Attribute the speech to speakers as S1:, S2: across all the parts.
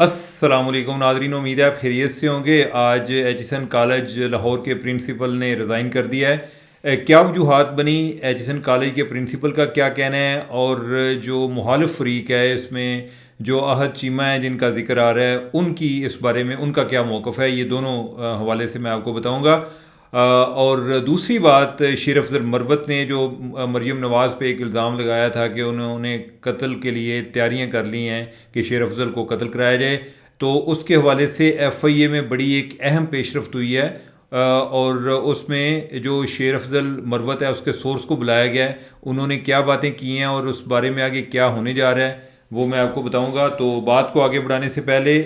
S1: अस्सलामुअलैकुम नादरीन, उम्मीद है आप खैरियत से होंगे। आज एचिसन कॉलेज लाहौर के प्रिंसिपल ने रिज़ाइन कर दिया है। क्या वजूहात बनी, एचिसन कॉलेज के प्रिंसिपल का क्या कहना है, और जो मुखालिफ फरीक है इसमें जो अहद चीमा है जिनका जिक्र आ रहा है, उनकी इस बारे में उनका क्या मौक़िफ़ है, ये दोनों हवाले से मैं आपको बताऊँगा। और दूसरी बात, शेर अफजल मरवत ने जो मरीम नवाज़ पे एक इल्ज़ाम लगाया था कि उन्होंने कत्ल के लिए तैयारियां कर ली हैं कि शेर अफजल को कत्ल कराया जाए, तो उसके हवाले से एफआईए में बड़ी एक अहम पेशरफ्त हुई है। और उसमें जो शेर अफजल मरवत है उसके सोर्स को बुलाया गया है, उन्होंने क्या बातें की हैं और उस बारे में आगे क्या होने जा रहा है वो मैं आपको बताऊंगा। तो बात को आगे बढ़ाने से पहले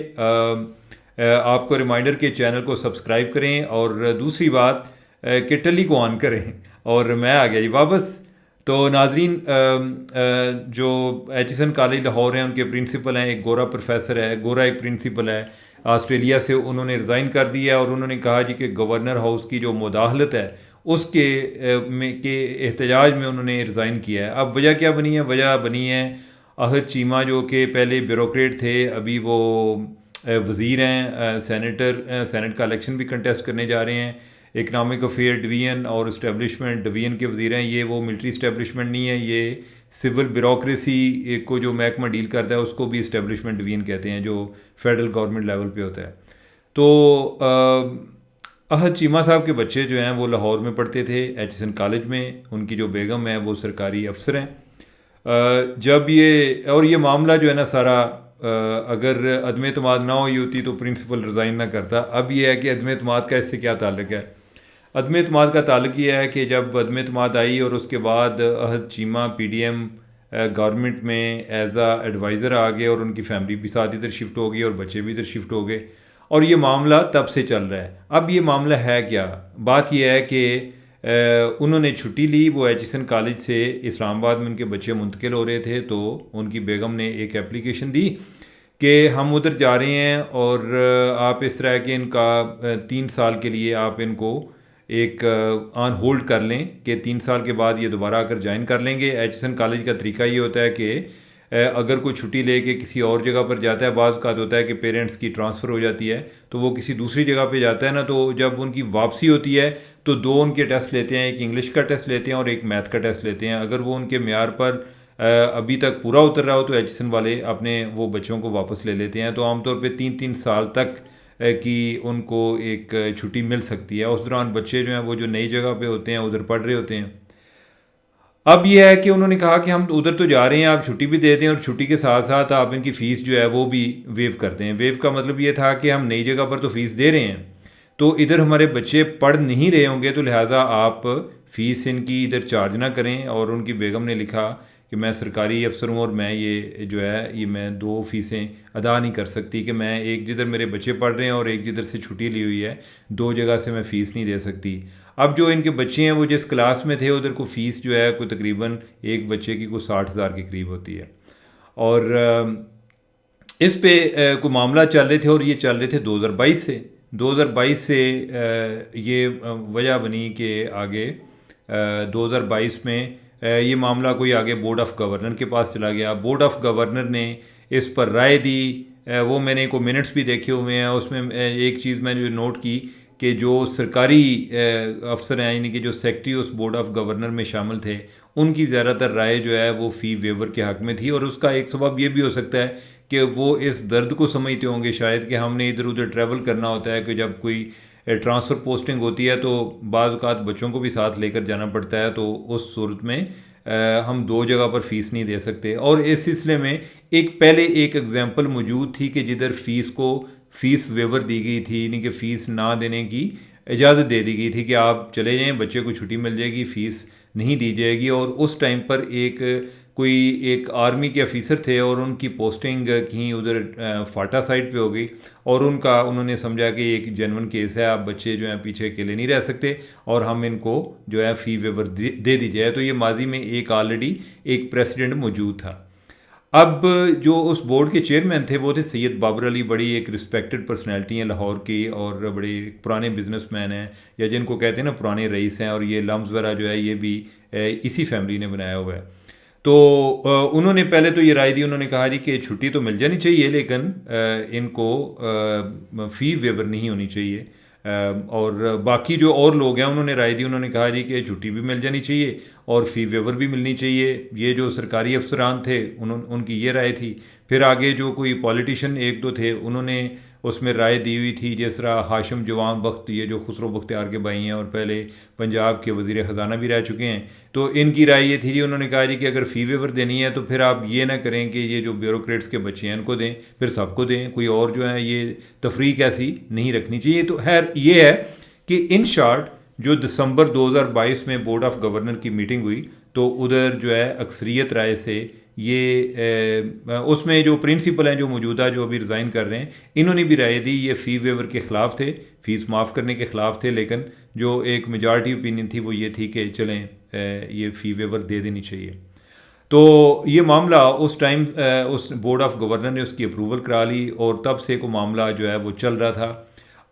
S1: आपको रिमाइंडर के चैनल को सब्सक्राइब करें, और दूसरी बात कि टली को ऑन करें। और मैं आ गया जी वापस। तो नाजरीन, जो एचिसन कॉलेज लाहौर हैं उनके प्रिंसिपल हैं, एक गोरा प्रोफेसर है, गोरा एक प्रिंसिपल है ऑस्ट्रेलिया से, उन्होंने रिज़ाइन कर दिया है। और उन्होंने कहा जी कि गवर्नर हाउस की जो मुदाखलत है उसके में के एहतजाज में उन्होंने रिज़ाइन किया है। अब वजह क्या बनी है? वजह बनी है अहद चीमा, जो कि पहले ब्यूरोक्रेट थे, अभी वो वज़ीर हैं, सेनेट का इलेक्शन भी कंटेस्ट करने जा रहे हैं। इकनॉमिक अफेयर डिवीज़न और इस्टेब्लिशमेंट डिवीज़न के वज़ीर हैं। ये वो मिलिट्री इस्टेब्लिशमेंट नहीं है, ये सिविल ब्यूरोक्रेसी को जो महकमा डील करता है उसको भी इस्टेब्लिशमेंट डिवीज़न कहते हैं, जो फेडरल गवर्नमेंट लेवल पे होता है। तो अहद चीमा साहब के बच्चे जो हैं वो लाहौर में पढ़ते थे एचिसन कॉलेज में, उनकी जो बेगम है वो सरकारी अफसर हैं। जब ये और ये मामला जो है ना सारा, अगर अदम एतमाद ना हुई होती तो प्रिंसिपल रिज़ाइन ना करता। अब ये है कि अदम एतमाद का इससे क्या ताल्लुक़ है? अदम एतमाद का ताल्लुक़ ये है कि जब अदम एतमाद आई और उसके बाद अहद चीमा पीडीएम गवर्नमेंट में एज आ एडवाइज़र आ गए, और उनकी फैमिली भी साथ इधर शिफ्ट हो गई और बच्चे भी इधर शिफ्ट हो गए, और ये मामला तब से चल रहा है। अब ये मामला है क्या? बात यह है कि उन्होंने छुट्टी ली, वो एचिसन कॉलेज से इस्लामाबाद में उनके बच्चे मुंतकिल हो रहे थे, तो उनकी बेगम ने एक एप्लीकेशन दी कि हम उधर जा रहे हैं और आप इस तरह के इनका 3 साल के लिए आप इनको एक ऑन होल्ड कर लें कि 3 साल के बाद ये दोबारा आकर ज्वाइन कर लेंगे। एचिसन कॉलेज का तरीका ये होता है कि अगर कोई छुट्टी लेके किसी और जगह पर जाता है, बाज़ का होता है कि पेरेंट्स की ट्रांसफ़र हो जाती है, तो वो किसी दूसरी जगह पे जाता है ना, तो जब उनकी वापसी होती है तो दो उनके टेस्ट लेते हैं, एक इंग्लिश का टेस्ट लेते हैं और एक मैथ का टेस्ट लेते हैं। अगर वो उनके मेयार पर अभी तक पूरा उतर रहा हो तो एचिसन वाले अपने वो बच्चों को वापस ले लेते हैं। तो आमतौर पे 3-3 साल तक की उनको एक छुट्टी मिल सकती है। उस दौरान बच्चे जो हैं वो जो नई जगह पे होते हैं उधर पढ़ रहे होते हैं। अब यह है कि उन्होंने कहा कि हम उधर तो जा रहे हैं, आप छुट्टी भी देते हैं और छुट्टी के साथ साथ आप इनकी फ़ीस जो है वो भी वेव करते हैं। वेव का मतलब ये था कि हम नई जगह पर तो फ़ीस दे रहे हैं, तो इधर हमारे बच्चे पढ़ नहीं रहे होंगे, तो लिहाजा आप फ़ीस इनकी इधर चार्ज ना करें। और उनकी बेगम ने लिखा कि मैं सरकारी अफसर हूँ और मैं ये जो है ये मैं दो फ़ीसें अदा नहीं कर सकती, कि मैं एक जिधर मेरे बच्चे पढ़ रहे हैं और एक जिधर से छुट्टी ली हुई है, दो जगह से मैं फ़ीस नहीं दे सकती। अब जो इनके बच्चे हैं वो जिस क्लास में थे उधर को फ़ीस जो है कोई तकरीबन एक बच्चे की कोई 60,000 के करीब होती है। और इस पे कोई मामला चल रहे थे, और ये चल रहे थे 2022 से ये वजह बनी कि आगे 2022 में ये मामला कोई आगे बोर्ड ऑफ़ गवर्नर के पास चला गया। बोर्ड ऑफ़ गवर्नर ने इस पर राय दी। वो मैंने को मिनट्स भी देखे हुए हैं, उसमें एक चीज़ मैंने जो नोट की कि जो सरकारी अफसर हैं, यानी कि जो सेक्रेटरी उस बोर्ड ऑफ़ गवर्नर में शामिल थे, उनकी ज़्यादातर राय जो है वो फ़ी वेवर के हक़ में थी। और उसका एक सबब ये भी हो सकता है कि वो इस दर्द को समझते होंगे शायद कि हमने इधर उधर ट्रैवल करना होता है, कि जब कोई ट्रांसफ़र पोस्टिंग होती है तो बाज़ औक़ात बच्चों को भी साथ लेकर जाना पड़ता है, तो उस सूरत में हम दो जगह पर फ़ीस नहीं दे सकते। और इस सिलसिले में पहले एक एग्ज़ाम्पल मौजूद थी कि जिधर फ़ीस वेवर दी गई थी, यानी कि फ़ीस ना देने की इजाज़त दे दी गई थी कि आप चले जाएं, बच्चे को छुट्टी मिल जाएगी, फ़ीस नहीं दी जाएगी। और उस टाइम पर एक आर्मी के ऑफिसर थे और उनकी पोस्टिंग कहीं उधर फाटा साइड पे हो गई, और उन्होंने समझा कि एक जेन्युइन केस है, आप बच्चे जो हैं पीछे अकेले नहीं रह सकते और हम इनको जो है फ़ी वेवर दे दी जाए। तो ये माजी में ऑलरेडी एक प्रेसिडेंट मौजूद था। अब जो उस बोर्ड के चेयरमैन थे वो थे सैयद बाबर अली, बड़ी एक रिस्पेक्टेड पर्सनैलिटी हैं लाहौर की, और बड़े पुराने बिजनेसमैन हैं, या जिनको कहते हैं ना पुराने रईस हैं। और ये लम्स वगैरह जो है ये भी इसी फैमिली ने बनाया हुआ है। तो उन्होंने पहले तो ये राय दी, उन्होंने कहा जी कि छुट्टी तो मिल जानी चाहिए, लेकिन इनको फ़ी वेवर नहीं होनी चाहिए। और बाकी जो और लोग हैं उन्होंने राय दी, उन्होंने कहा जी कि छुट्टी भी मिल जानी चाहिए और फ़ी वेवर भी मिलनी चाहिए। ये जो सरकारी अफसरान थे उनकी ये राय थी। फिर आगे जो कोई पॉलिटिशियन एक दो थे उन्होंने उसमें राय दी हुई थी, जिस तरह हाशिम जवान बख्त, ये जो खुसरो बख्तियार के भाई हैं और पहले पंजाब के वज़ीर ख़जाना भी रह चुके हैं, तो इनकी राय ये थी जी, उन्होंने कहा जी कि अगर फ़ी वेवर देनी है तो फिर आप ये ना करें कि ये जो ब्यूरोक्रेट्स के बच्चे हैं इनको दें, फिर सबको दें, कोई और जो है ये तफरीक ऐसी नहीं रखनी चाहिए। तो खैर ये है कि इन शॉर्ट जो दिसंबर 2022 में बोर्ड ऑफ गवर्नर की मीटिंग हुई, तो उधर जो है अक्सरियत राय से ये उसमें जो प्रिंसिपल हैं जो मौजूदा जो अभी रिज़ाइन कर रहे हैं, इन्होंने भी राय दी, ये फ़ी वेवर के ख़िलाफ़ थे, फ़ीस माफ़ करने के ख़िलाफ़ थे, लेकिन जो एक मेजॉरिटी ओपिनियन थी वो ये थी कि चलें ये फ़ी वेवर दे देनी चाहिए। तो ये मामला उस टाइम उस बोर्ड ऑफ गवर्नर ने उसकी अप्रूवल करा ली और तब से को मामला जो है वो चल रहा था।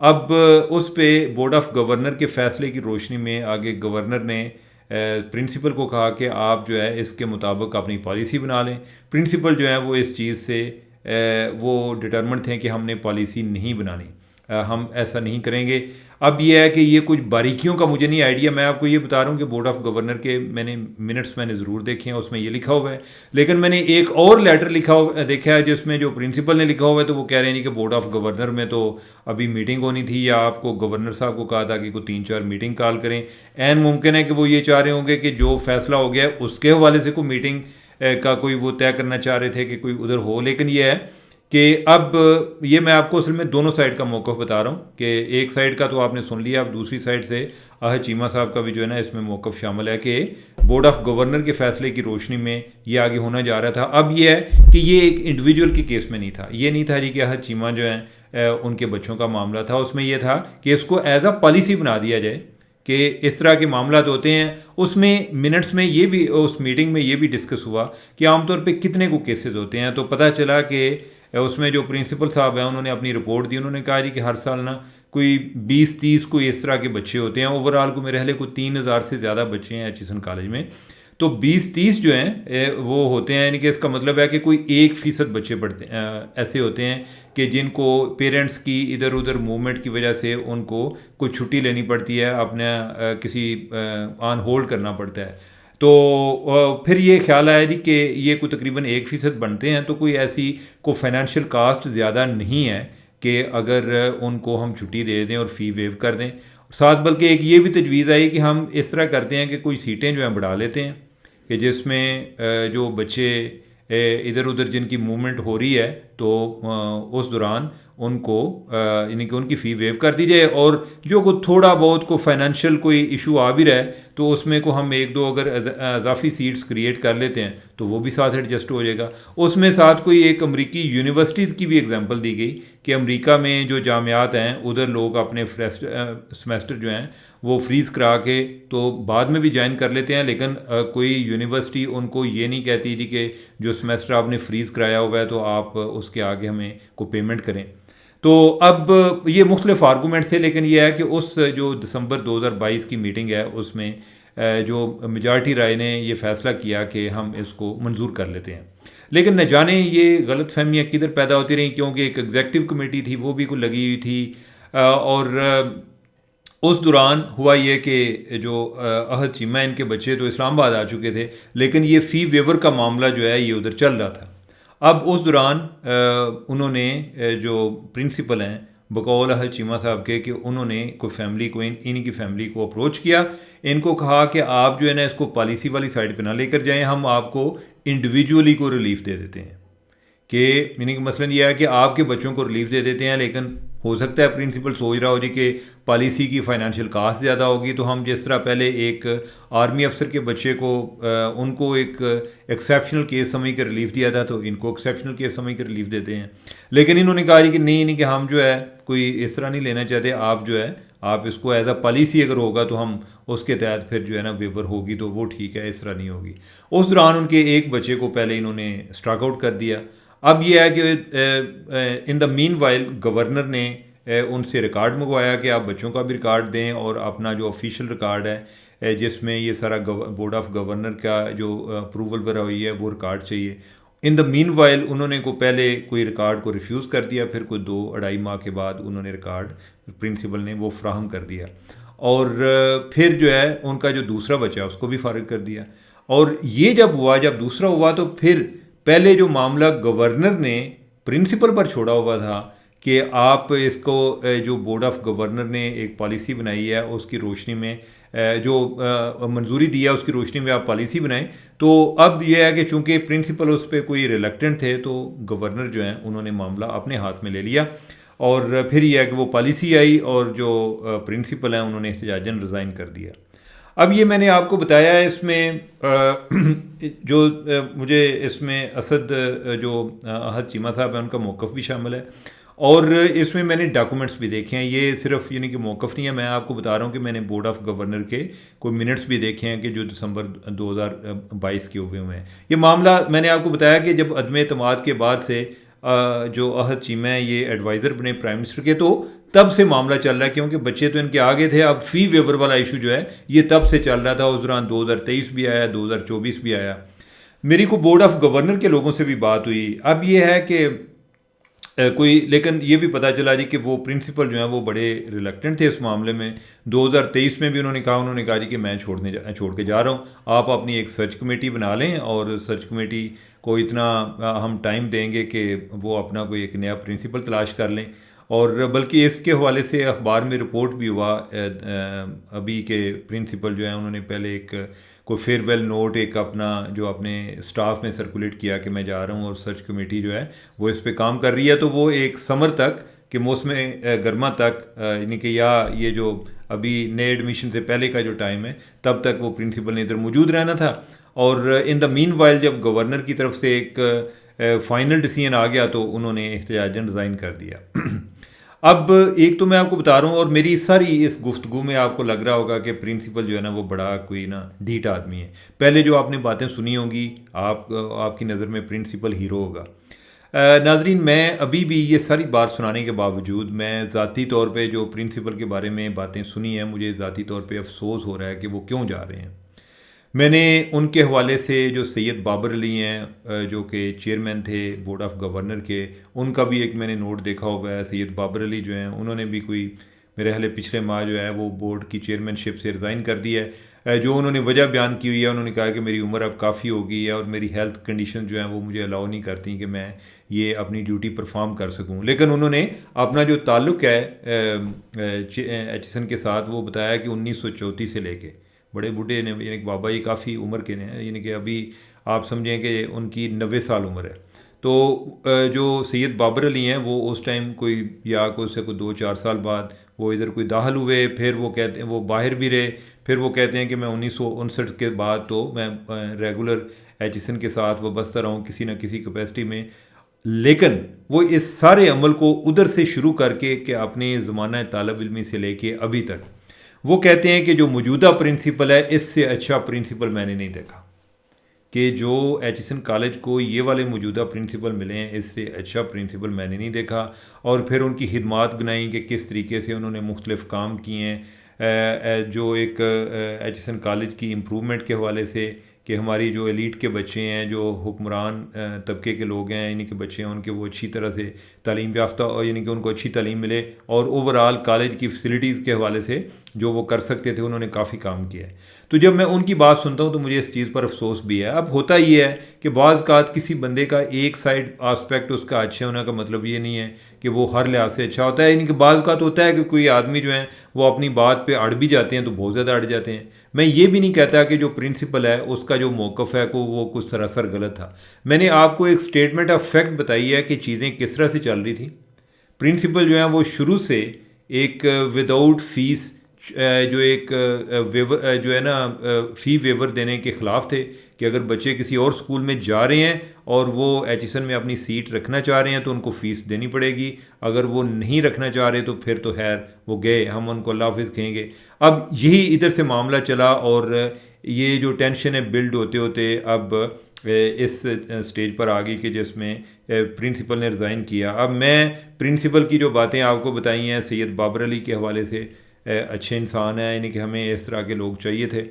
S1: अब उस पे बोर्ड ऑफ गवर्नर के फ़ैसले की रोशनी में आगे गवर्नर ने प्रिंसिपल को कहा कि आप जो है इसके मुताबिक अपनी पॉलिसी बना लें। प्रिंसिपल जो है वो इस चीज़ से वो डिटर्मिन्ड थे कि हमने पॉलिसी नहीं बनानी, हम ऐसा नहीं करेंगे। अब ये है कि ये कुछ बारीकियों का मुझे नहीं आइडिया, मैं आपको ये बता रहा हूँ कि बोर्ड ऑफ गवर्नर के मिनट्स मैंने ज़रूर देखे हैं, उसमें ये लिखा हुआ है। लेकिन मैंने एक और लेटर देखा है जिसमें जो प्रिंसिपल ने लिखा हुआ है, तो वो कह रहे हैं कि बोर्ड ऑफ गवर्नर में तो अभी मीटिंग होनी थी, या आपको गवर्नर साहब को कहा था कि कोई 3-4 मीटिंग कॉल करें। एन मुमकिन है कि वो ये चाह रहे होंगे कि जो फैसला हो गया है उसके हवाले से कोई मीटिंग का कोई वो तय करना चाह रहे थे कि कोई उधर हो। लेकिन ये है कि अब ये मैं आपको असल में दोनों साइड का मौक़िफ़ बता रहा हूँ कि एक साइड का तो आपने सुन लिया, अब दूसरी साइड से अहद चीमा साहब का भी जो है ना इसमें मौक़िफ़ शामिल है कि बोर्ड ऑफ गवर्नर के फ़ैसले की रोशनी में ये आगे होना जा रहा था। अब ये है कि ये एक इंडिविजुअल के केस में नहीं था, ये नहीं था जी कि अहद चीमा जो है उनके बच्चों का मामला था। उसमें यह था कि इसको एज अ पॉलिसी बना दिया जाए कि इस तरह के मामला होते हैं। उसमें मिनट्स में ये भी, उस मीटिंग में ये भी डिस्कस हुआ कि आमतौर पे कितने को केसेस होते हैं। तो पता चला कि उसमें जो प्रिंसिपल साहब हैं उन्होंने अपनी रिपोर्ट दी, उन्होंने कहा जी कि हर साल ना कोई 20-30 कोई इस तरह के बच्चे होते हैं। ओवरऑल को मेरे ख्याल कोई 3000 से ज़्यादा बच्चे हैं एचिसन कॉलेज में। तो 20-30 जो हैं वो होते हैं, यानी कि इसका मतलब है कि कोई 1% बच्चे पढ़ते ऐसे होते हैं कि जिनको पेरेंट्स की इधर उधर मूवमेंट की वजह से उनको कोई छुट्टी लेनी पड़ती है, अपने किसी ऑन होल्ड करना पड़ता है। तो फिर ये ख्याल आया जी कि ये कोई तकरीबन 1% बनते हैं, तो कोई ऐसी को फाइनेंशियल कास्ट ज़्यादा नहीं है कि अगर उनको हम छुट्टी दे दें और फ़ी वेव कर दें। साथ बल्कि एक ये भी तजवीज़ आई कि हम इस तरह करते हैं कि कोई सीटें जो हैं बढ़ा लेते हैं कि जिसमें जो बच्चे इधर उधर जिनकी मूवमेंट हो रही है तो उस दौरान उनको यानी कि उनकी फ़ी वेव कर दी जाए, और जो को थोड़ा बहुत को फाइनेंशियल कोई इशू आ भी रहा है तो उसमें को हम 1-2 अगर इजाफी सीट्स क्रिएट कर लेते हैं तो वो भी साथ एडजस्ट हो जाएगा। उसमें साथ कोई एक अमरीकी यूनिवर्सिटीज़ की भी एग्जांपल दी गई कि अमेरिका में जो जामियात हैं उधर लोग अपने सेमेस्टर जो हैं वो फ्रीज़ करा के तो बाद में भी ज्वाइन कर लेते हैं, लेकिन कोई यूनिवर्सिटी उनको ये नहीं कहती थी कि जो सेमेस्टर आपने फ्रीज़ कराया हुआ है तो आप उसके आगे हमें को पेमेंट करें। तो अब ये मुख्तलिफ आर्गूमेंट थे, लेकिन यह है कि उस जो दिसंबर 2022 की मीटिंग है उसमें जो मेजॉरिटी राय ने ये फ़ैसला किया कि हम इसको मंजूर कर लेते हैं। लेकिन न जाने ये गलत फहमियाँ किधर पैदा होती रहीं, क्योंकि एक एग्जेक्टिव कमेटी थी वो भी को लगी हुई थी, और उस दौरान हुआ ये कि जो अहद चीमा इनके बच्चे तो इस्लामाबाद आ चुके थे, लेकिन ये फ़ी वेवर का मामला जो है ये उधर चल रहा था। अब उस दौरान उन्होंने जो प्रिंसिपल हैं बकौल अहद चीमा साहब के कि उन्होंने कोई फैमिली को इनकी फैमिली को अप्रोच किया, इनको कहा कि आप जो है ना इसको पॉलिसी वाली साइड पे ना लेकर जाएं, हम आपको इंडिविजुअली को रिलीफ दे देते हैं। कि यानी कि मसलन यह है कि आपके बच्चों को रिलीफ दे देते हैं, लेकिन हो सकता है प्रिंसिपल सोच रहा हो जी कि पॉलिसी की फाइनेंशियल कास्ट ज़्यादा होगी, तो हम जिस तरह पहले एक आर्मी अफसर के बच्चे को उनको एक एक्सेप्शनल केस समझ कर रिलीफ दिया था तो इनको एक्सेप्शनल केस समझ कर रिलीफ देते हैं। लेकिन इन्होंने कहा जी कि नहीं कि हम जो है कोई इस तरह नहीं लेना चाहते, आप जो है आप इसको एज अ पॉलिसी अगर होगा तो हम उसके तहत फिर जो है ना वेवर होगी तो वो ठीक है, इस तरह नहीं होगी। उस दौरान उनके एक बच्चे को पहले इन्होंने स्ट्राक आउट कर दिया। अब यह है कि in the mean while governor ने उनसे रिकॉर्ड मंगवाया कि आप बच्चों का भी रिकॉर्ड दें और अपना जो ऑफिशियल रिकॉर्ड है जिसमें ये सारा बोर्ड ऑफ गवर्नर का जो अप्रूवल वगैरह हुई है वो रिकॉर्ड चाहिए। इन द मीन वाइल उन्होंने को पहले कोई रिकॉर्ड को रिफ्यूज़ कर दिया, फिर कोई 2-2.5 माह के बाद उन्होंने रिकॉर्ड प्रिंसिपल ने वो फ्राहम कर दिया, और फिर जो है उनका जो दूसरा बच्चा है उसको भी फारिग कर दिया। और ये जब दूसरा हुआ तो फिर पहले जो मामला गवर्नर ने प्रिंसिपल पर छोड़ा हुआ था कि आप इसको जो बोर्ड ऑफ गवर्नर ने एक पॉलिसी बनाई है उसकी रोशनी में जो मंजूरी दिया उसकी रोशनी में आप पॉलिसी बनाएं, तो अब यह है कि चूंकि प्रिंसिपल उस पर कोई रिलेक्टेंट थे तो गवर्नर जो हैं उन्होंने मामला अपने हाथ में ले लिया, और फिर यह है कि वो पॉलिसी आई और जो प्रिंसिपल हैं उन्होंने एहतजाजन रिज़ाइन कर दिया। अब ये मैंने आपको बताया है इसमें जो मुझे इसमें असद जो अहद चीमा साहब हैं उनका मौक़िफ़ भी शामिल है, और इसमें मैंने डॉक्यूमेंट्स भी देखे हैं। ये सिर्फ यानी कि मौक़िफ़ नहीं है, मैं आपको बता रहा हूँ कि मैंने बोर्ड ऑफ गवर्नर के कोई मिनट्स भी देखे हैं कि जो दिसंबर 2022 के हुए हैं। ये मामला मैंने आपको बताया कि जब अदम एतमाद के बाद से जो अहद चीमा है ये एडवाइज़र बने प्राइम मिनिस्टर के, तो तब से मामला चल रहा है, क्योंकि बच्चे तो इनके आगे थे। अब फ़ी वेवर वाला इशू जो है ये तब से चल रहा था, उस दौरान 2023 भी आया, 2024 भी आया। मेरी को बोर्ड ऑफ गवर्नर के लोगों से भी बात हुई। अब ये है कि कोई, लेकिन ये भी पता चला जी कि वो प्रिंसिपल जो है वो बड़े रिलेक्टेंट थे इस मामले में। 2023 में भी उन्होंने कहा जी कि मैं छोड़ के जा रहा हूँ, आप अपनी एक सर्च कमेटी बना लें और सर्च कमेटी को इतना हम टाइम देंगे कि वो अपना कोई एक नया प्रिंसिपल तलाश कर लें। और बल्कि इसके हवाले से अखबार में रिपोर्ट भी हुआ अभी के प्रिंसिपल जो है उन्होंने पहले एक कोई फेयरवेल नोट एक अपना जो अपने स्टाफ में सर्कुलेट किया कि मैं जा रहा हूँ और सर्च कमेटी जो है वो इस पे काम कर रही है। तो वो एक समर तक कि मौसम गर्मा तक यानी कि या ये जो अभी नए एडमिशन से पहले का जो टाइम है तब तक वो प्रिंसिपल ने इधर मौजूद रहना था। और इन द मीन वाइल जब गवर्नर की तरफ से एक फाइनल डिसीजन आ गया तो उन्होंने एहतजाजन रिज़ाइन कर दिया। अब एक तो मैं आपको बता रहा हूँ, और मेरी सारी इस गुफ्तगू में आपको लग रहा होगा कि प्रिंसिपल जो है ना वो बड़ा कोई ना ढीठ आदमी है। पहले जो आपने बातें सुनी होंगी आपकी नज़र में प्रिंसिपल हीरो होगा। नाजरीन, मैं अभी भी ये सारी बात सुनाने के बावजूद मैं ज़ाती तौर पे जो प्रिंसिपल के बारे में बातें सुनी हैं मुझे ज़ाती तौर पे अफसोस हो रहा है कि वो क्यों जा रहे हैं। मैंने उनके हवाले से जो सैयद बाबर अली हैं जो कि चेयरमैन थे बोर्ड ऑफ गवर्नर के, उनका भी एक मैंने नोट देखा हुआ है। सैयद बाबर अली जो हैं उन्होंने भी कोई मेरे ख्याल पिछले माह जो है वो बोर्ड की चेयरमैनशिप से रिज़ाइन कर दी है। जो उन्होंने वजह बयान की हुई है, उन्होंने कहा कि मेरी उम्र अब काफ़ी हो गई है और मेरी हेल्थ कंडीशन जो है वो मुझे अलाउ नहीं करती कि मैं ये अपनी ड्यूटी परफॉर्म कर सकूं। लेकिन उन्होंने अपना जो ताल्लुक़ है HSN के साथ वो बताया कि 1934 से लेके बड़े बूढ़े ने, यानी कि बाबा जी काफ़ी उम्र के हैं, यानी कि अभी आप समझें कि उनकी 90 साल उम्र है। तो जो सैयद बाबर अली हैं वो उस टाइम कोई या कोई उससे कोई 2-4 साल बाद वो इधर कोई दाखिल हुए, फिर वो कहते हैं वो बाहर भी रहे, फिर वो कहते हैं कि मैं 1959 के बाद तो मैं रेगुलर HSN के साथ वाबस्ता रहा हूँ किसी न किसी कैपेसिटी में। लेकिन वो इस सारे अमल को उधर से शुरू करके कि अपने ज़माना तालब इल्मी से लेके अभी तक वो कहते हैं कि जो मौजूदा प्रिंसिपल है इससे अच्छा प्रिंसिपल मैंने नहीं देखा, कि जो HSN कॉलेज को ये वाले मौजूदा प्रिंसिपल मिले हैं इससे अच्छा प्रिंसिपल मैंने नहीं देखा। और फिर उनकी खिदमात गिनाई कि किस तरीके से उन्होंने मुख्तलिफ़ काम किए हैं जो एक HSN कॉलेज की इम्प्रूवमेंट के हवाले से, कि हमारी जो एलीट के बच्चे हैं जो हुक्मरान तबके के लोग हैं यानी कि बच्चे हैं उनके वो अच्छी तरह से तालीम याफ्ता और यानी कि उनको अच्छी तालीम मिले, और ओवरऑल कॉलेज की फैसिलिटीज़ के हवाले से जो वो कर सकते थे उन्होंने काफ़ी काम किया है। तो जब मैं उनकी बात सुनता हूँ तो मुझे इस चीज़ पर अफसोस भी है। अब होता ये है कि बाज़ कात किसी बंदे का एक साइड आस्पेक्ट उसका अच्छा होने का मतलब ये नहीं है कि वो हर लिहाज से अच्छा होता है। यानी कि बाज़ कात होता है कि कोई आदमी जो है वो अपनी बात पे अड़ भी जाते हैं तो बहुत ज़्यादा अड़ जाते हैं। मैं ये भी नहीं कहता कि जो प्रिंसिपल है उसका जो मौक़िफ़ है को वो कुछ सरासर गलत था। मैंने आपको एक स्टेटमेंट ऑफ फैक्ट बताई है कि चीज़ें किस तरह से चल रही थी। प्रिंसिपल जो है वो शुरू से एक विदाउट फीस जो एक वेवर जो है ना फ़ी वेवर देने के ख़िलाफ़ थे कि अगर बच्चे किसी और स्कूल में जा रहे हैं और वो HSN में अपनी सीट रखना चाह रहे हैं तो उनको फ़ीस देनी पड़ेगी, अगर वो नहीं रखना चाह रहे तो फिर तो खैर वो गए, हम उनको अल्लाह हाफ़िज़ कहेंगे। अब यही इधर से मामला चला और ये जो टेंशन है बिल्ड होते होते अब इस स्टेज पर आ गई कि जिसमें प्रिंसिपल ने रिज़ाइन किया। अब मैं प्रिंसिपल की जो बातें आपको बताई हैं सैयद बाबर अली के हवाले से, अच्छे इंसान हैं, यानी कि हमें इस तरह के लोग चाहिए थे।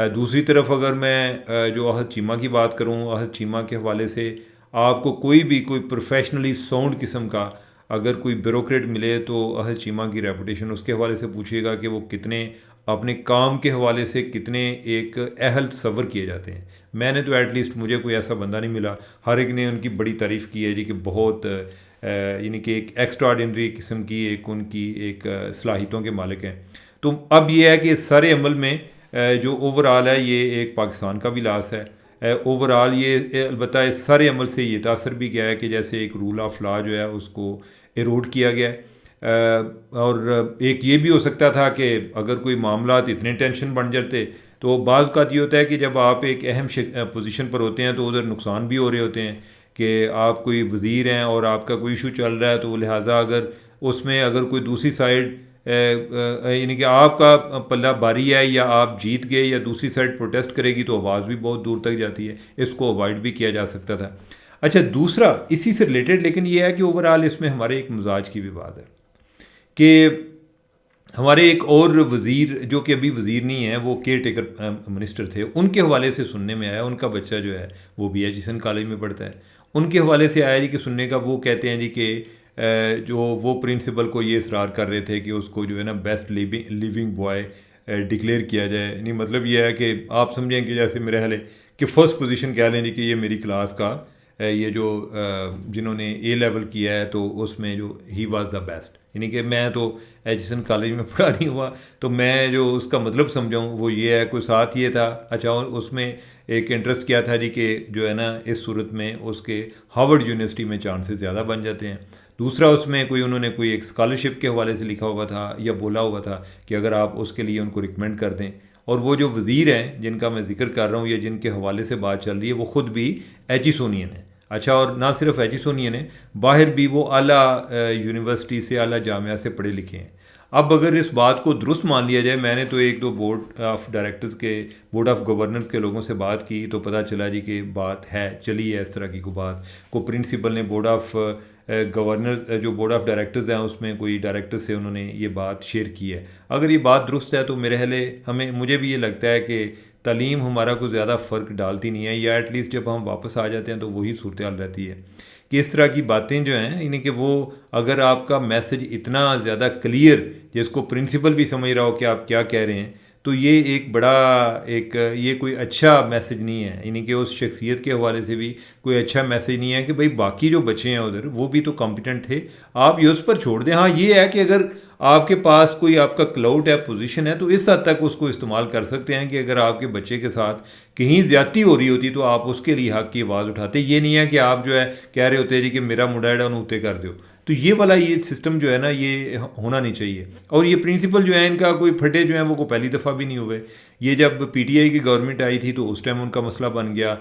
S1: दूसरी तरफ अगर मैं जो अहद चीमा की बात करूँ, अहद चीमा के हवाले से आपको कोई प्रोफेशनली साउंड किस्म का अगर कोई ब्यूरोक्रेट मिले तो अहद चीमा की रेपुटेशन उसके हवाले से पूछिएगा कि वो कितने अपने काम के हवाले से कितने एक अहल तस्वर किए जाते हैं। मैंने तो एटलीस्ट मुझे कोई ऐसा बंदा नहीं मिला, हर एक ने उनकी बड़ी तारीफ़ की है जी कि बहुत यानी कि एक एक्स्ट्राऑर्डिनरी किस्म की एक उनकी एक सलाहियतों के मालिक हैं। तो अब ये है कि सारे अमल में जो ओवरऑल है ये एक पाकिस्तान का भी लॉस है। ओवरऑल ये अलबत्ता इस सारे अमल से ये तासर भी गया है कि जैसे एक रूल ऑफ लॉ जो है उसको एरोड किया गया है। और एक ये भी हो सकता था कि अगर कोई मामला इतने टेंशन बन जाते तो बाज़ का ये होता है कि जब आप एक अहम पोजीशन पर होते हैं तो उधर नुकसान भी हो रहे होते हैं कि आप कोई वज़ीर हैं और आपका कोई इशू चल रहा है, तो लिहाजा अगर उसमें अगर कोई दूसरी साइड यानी कि आपका पल्ला भारी है या आप जीत गए या दूसरी साइड प्रोटेस्ट करेगी तो आवाज़ भी बहुत दूर तक जाती है, इसको अवॉइड भी किया जा सकता था। अच्छा, दूसरा इसी से रिलेटेड लेकिन ये है कि ओवरऑल इसमें हमारे एक मिजाज की भी बात है कि हमारे एक और वज़ीर जो कि अभी वज़ीर नहीं है, वो केयर टेकर मिनिस्टर थे, उनके हवाले से सुनने में आया, उनका बच्चा जो है वो बी एचिसन कॉलेज में पढ़ता है, उनके हवाले से आया जी कि सुनने का, वो कहते हैं जी कि जो वो प्रिंसिपल को ये इसरार कर रहे थे कि उसको जो है ना बेस्ट लिविंग बॉय डिक्लेयर किया जाए। नहीं, मतलब ये है कि आप समझें कि जैसे मेरे ख्याल है कि फ़र्स्ट पोजीशन कह लें जी कि ये मेरी क्लास का ये जो जिन्होंने ए लेवल किया है तो उसमें जो ही वाज द बेस्ट, यानी कि मैं तो एचिसन कॉलेज में पढ़ा नहीं हुआ, तो मैं जो उसका मतलब समझाऊँ वो ये है। कोई साथ ये था, अच्छा उसमें एक इंटरेस्ट क्या था जी कि जो है ना इस सूरत में उसके हार्वर्ड यूनिवर्सिटी में चांसेस ज़्यादा बन जाते हैं। दूसरा उसमें कोई उन्होंने कोई एक स्कॉलरशिप के हवाले से लिखा हुआ था या बोला हुआ था कि अगर आप उसके लिए उनको रिकमेंड कर दें। और वो जो वज़ीर हैं जिनका मैं जिक्र कर रहा हूँ या जिनके हवाले से बात चल रही है, वो ख़ुद भी एचिसोनियन है। अच्छा, और ना सिर्फ एचिसोनियन है, बाहर भी वो आला यूनिवर्सिटी से, आला जामिया से पढ़े लिखे हैं। अब अगर इस बात को दुरुस्त मान लिया जाए, मैंने तो एक दो बोर्ड ऑफ डायरेक्टर्स के, बोर्ड ऑफ गवर्नर्स के लोगों से बात की तो पता चला जी कि बात है, चली है इस तरह की कोई बात। को प्रिंसिपल ने बोर्ड ऑफ गवर्नर जो बोर्ड ऑफ डायरेक्टर्स हैं उसमें कोई डायरेक्टर से उन्होंने ये बात शेयर की है। अगर ये बात दुरुस्त है तो मेरे ख्याल हमें, मुझे भी ये लगता है कि तालीम हमारा कोई ज़्यादा फ़र्क डालती नहीं है, या एटलीस्ट जब हम वापस आ जाते हैं तो वही सूरत हाल रहती है कि इस तरह की बातें जो हैं, यानी कि वो अगर आपका मैसेज इतना ज़्यादा क्लियर, जिसको प्रिंसिपल भी समझ रहा हो कि आप क्या कह रहे हैं, तो ये एक बड़ा एक ये कोई अच्छा मैसेज नहीं है। यानी कि उस शख्सियत के हवाले से भी कोई अच्छा मैसेज नहीं है कि भाई बाकी जो बच्चे हैं उधर वो भी तो कॉम्पिटेंट थे, आप ये उस पर छोड़ दें। हाँ, ये है कि अगर आपके पास कोई आपका क्लाउड है, पोजीशन है, तो इस हद तक उसको इस्तेमाल कर सकते हैं कि अगर आपके बच्चे के साथ कहीं ज़्यादती हो रही होती तो आप उसके लिए हक की आवाज़ उठाते। ये नहीं है कि आप जो है कह रहे होते जी कि मेरा मुंडा है उन्हें कर दो। तो ये वाला ये सिस्टम जो है ना, ये होना नहीं चाहिए। और ये प्रिंसिपल जो है इनका कोई फटे जो हैं वो पहली दफ़ा भी नहीं हुए। ये जब पीटीआई की गवर्नमेंट आई थी तो उस टाइम उनका मसला बन गया।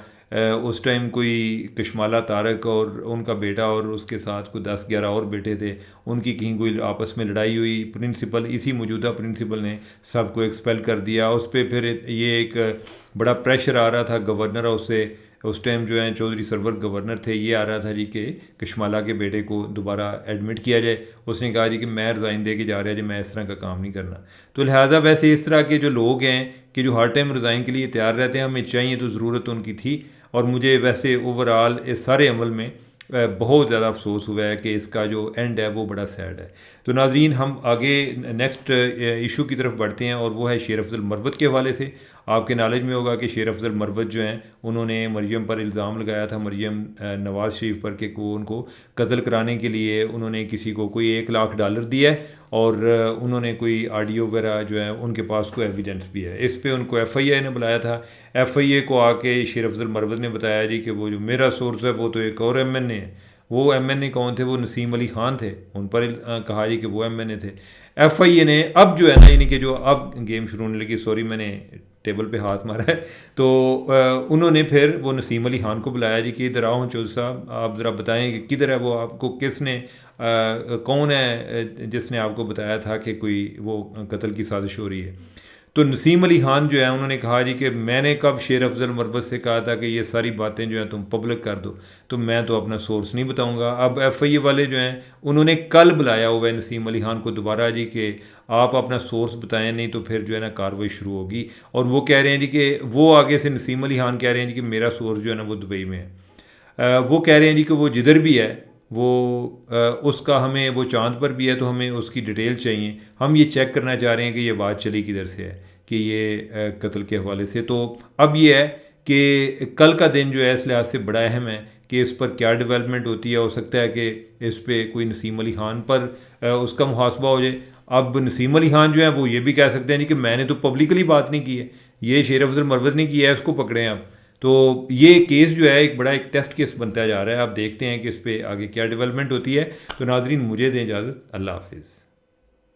S1: उस टाइम कोई कशमाला तारक और उनका बेटा और उसके साथ कोई 10-11 और बेटे थे, उनकी कहीं कोई आपस में लड़ाई हुई। प्रिंसिपल, इसी मौजूदा प्रिंसिपल ने सबको एक्सपेल कर दिया। उस पर फिर ये एक बड़ा प्रेशर आ रहा था गवर्नर उससे, उस टाइम जो है चौधरी सरवर गवर्नर थे, ये आ रहा था जी कि कशमाला के बेटे को दोबारा एडमिट किया जाए। उसने कहा जी कि मैं रिज़ाइन दे के जा रहा है जी, मैं इस तरह का काम नहीं करना। तो लिहाजा वैसे इस तरह के जो लोग हैं कि जो हर टाइम रिज़ाइन के लिए तैयार रहते हैं, हमें चाहिए तो ज़रूरत उनकी थी। और मुझे वैसे ओवरऑल इस सारे अमल में बहुत ज़्यादा अफसोस हुआ है कि इसका जो एंड है वो बड़ा सैड है। तो नाज़रीन, हम आगे नेक्स्ट इशू की तरफ बढ़ते हैं और वो है शेर अफजल मरवत के हवाले से। आपके नॉलेज में होगा कि शेर अफजल मरवत जो हैं उन्होंने मरियम पर इल्ज़ाम लगाया था, मरियम नवाज़ शरीफ पर, कि को उनको कत्ल कराने के लिए उन्होंने किसी को कोई $1 लाख दिया है और उन्होंने कोई ऑडियो वगैरह जो है उनके पास कोई एविडेंस भी है। इस पे उनको एफआईए ने बुलाया था। एफआईए को आके शेर अफजल मरवत ने बताया जी कि वो जो मेरा सोर्स है वो तो एक और एमएनए है। वो एमएनए कौन थे? वो नसीम अली ख़ान थे। उन पर कहा जी कि वो एमएनए थे। एफआईए ने अब जो है ना, यानी कि जो अब गेम शुरू होने लगी, सॉरी मैंने टेबल पे हाथ मारा है, तो उन्होंने फिर वो नसीम अली ख़ान को बुलाया जी कि इधर आओ चौधरी साहब, आप ज़रा बताएं कि किधर है वो, आपको किसने कौन है जिसने आपको बताया था कि कोई वो कत्ल की साजिश हो रही है। तो नसीम अली खान जो है उन्होंने कहा जी कि मैंने कब शेर अफजल मरबत से कहा था कि ये सारी बातें जो हैं तुम पब्लिक कर दो, तो मैं तो अपना सोर्स नहीं बताऊंगा। अब FIA वाले जो हैं उन्होंने कल बुलाया हुआ है नसीम अली खान को दोबारा जी कि आप अपना सोर्स बताएं, नहीं तो फिर जो है ना कार्रवाई शुरू होगी। और वो कह रहे हैं जी कि वो आगे से नसीम अली खान कह रहे हैं जी कि मेरा सोर्स जो है ना वो दुबई में है। वो कह रहे हैं जी कि वो जिधर भी है वो उसका हमें, वो चांद पर भी है तो हमें उसकी डिटेल चाहिए। हम ये चेक करना चाह रहे हैं कि ये बात चली किधर से है, कि ये कत्ल के हवाले से। तो अब ये है कि कल का दिन जो है इस लिहाज से बड़ा अहम है कि इस पर क्या डेवलपमेंट होती है। हो सकता है कि इस पर कोई नसीम अली खान पर उसका मुहासबा हो जाए। अब नसीम अली खान जो है वो ये भी कह सकते हैं जी कि मैंने तो पब्लिकली बात नहीं की है, ये शेर अफजल मरवत ने किया है, उसको पकड़ें आप। तो ये केस जो है एक बड़ा एक टेस्ट केस बनता जा रहा है। आप देखते हैं कि इस पर आगे क्या डेवलपमेंट होती है। तो नाजरीन मुझे दें इजाज़त, अल्लाह हाफिज़।